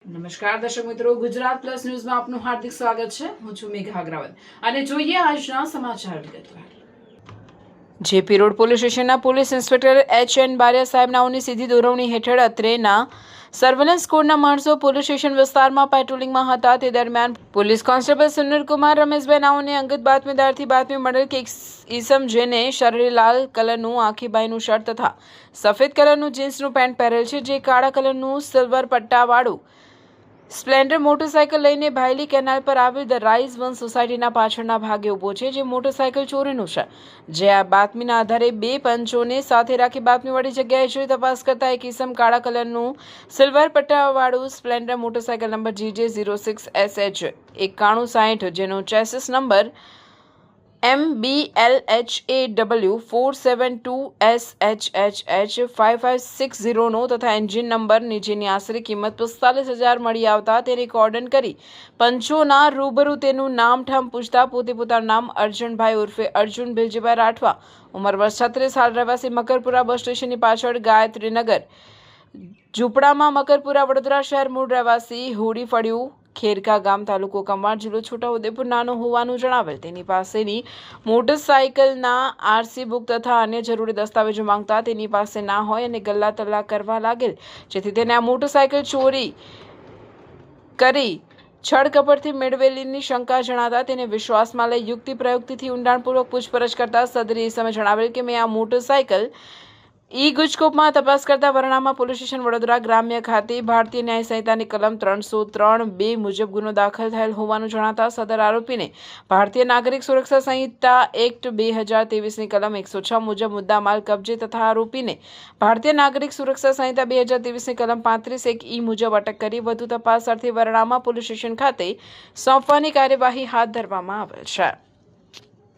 નમસ્કાર દર્શક મિત્રો, ગુજરાત પ્લસ ન્યૂઝમાં આપનું હાર્દિક સ્વાગત છે. હું છું મેઘા અગ્રવાલ અને જોઈએ આજના સમાચાર વિગતવાર. જેપી રોડ પોલીસ સ્ટેશનના પોલીસ ઇન્સ્પેક્ટર H.N. બારિયા સાહેબ નાઓની સીધી દોરવણી હેઠળ અત્રેના સર્વેલન્સ કોડના માણસો પોલીસ સ્ટેશન વિસ્તારમાં પેટ્રોલિંગમાં હતા. તે દરમિયાન પોલીસ કોન્સ્ટેબલ સુનિલકુમાર રમેશભાઈ નાઓને અંગત બાતમીદારથી બાતમી મળેલ કે એક ઈસમ જેને શરીરે લાલ કલરનું આખીબાઈનું શર્ટ તથા સફેદ કલરનું જીન્સનું પેન્ટ પહેરેલ છે, જે કાળા કલરનું સિલ્વર પટ્ટાવાળું સ્પ્લેન્ડર મોટરસાયકલ લઈને ભાયલી કેનાલ પર આવેલ ધ રાઇઝ વન સોસાયટીના પાછળના ભાગે ઊભો છે, જે મોટરસાયકલ ચોરીનું છે. જે આ બાતમીના આધારે બે પંચોને સાથે રાખી બાતમીવાળી જગ્યાએ જઈ તપાસ કરતા એક ઈસમ કાળા કલરનું સિલ્વર પટ્ટાવાળું સ્પ્લેન્ડર મોટરસાયકલ નંબર GJ06SH 9160 જેનો ચેસિસ નંબર MBLHAW 472SHHH 5560 નો તથા એન્જિન નંબરની જેની આશરે કિંમત 45,000 મળી આવતા તેને કોર્ડન કરી પંચોના રૂબરૂ તેનું નામ ઠામ પૂછતા પોતે પોતાનું નામ અર્જુનભાઈ ઉર્ફે અર્જુન ભીલજીભાઈ રાઠવા, ઉંમર વર્ષ 36, હાલ રહેવાસી મકરપુરા બસ સ્ટેશનની પાછળ ગાયત્રીનગર ઝૂંપડામાં મકરપુરા વડોદરા શહેર, મૂળ રહેવાસી હોડી ફળિયું ખેરકા ગામ, તાલુકો કમાડ, જિલ્લો છોટાઉદેપુર નાનો હોવાનું જણાવેલ. તેની પાસેની મોટરસાયકલના RC બુક તથા અન્ય જરૂરી દસ્તાવેજો માંગતા તેની પાસે ના હોય અને ગલ્લા તલ્લા કરવા લાગેલ, જેથી તેને આ મોટરસાયકલ ચોરી કરી છળકપટથી મેળવેલીની શંકા જણાતા તેને વિશ્વાસમાં લઈ યુક્તિ પ્રયુક્તિથી ઊંડાણપૂર્વક પૂછપરછ કરતા સદરી ઇસમે જણાવેલ કે મેં આ મોટરસાયકલ ગુજકોપમાં તપાસ કરતા વરણામા પોલીસ સ્ટેશન વડોદરા ગ્રામ્ય ખાતે ભારતીય ન્યાય સંહિતાની કલમ 303(2) મુજબ ગુનો દાખલ થયેલ હોવાનું જણાતા સદર આરોપીને ભારતીય નાગરિક સુરક્ષા સંહિતા એક્ટ 2023ની કલમ 106 મુજબ મુદ્દામાલ કબજે તથા આરોપીને ભારતીય નાગરિક સુરક્ષા સંહિતા 2023ની કલમ 35(1) મુજબ અટક કરી વધુ તપાસ અર્થે વરણામા પોલીસ સ્ટેશન ખાતે સોંપવાની કાર્યવાહી હાથ ધરવામાં આવેલ છે.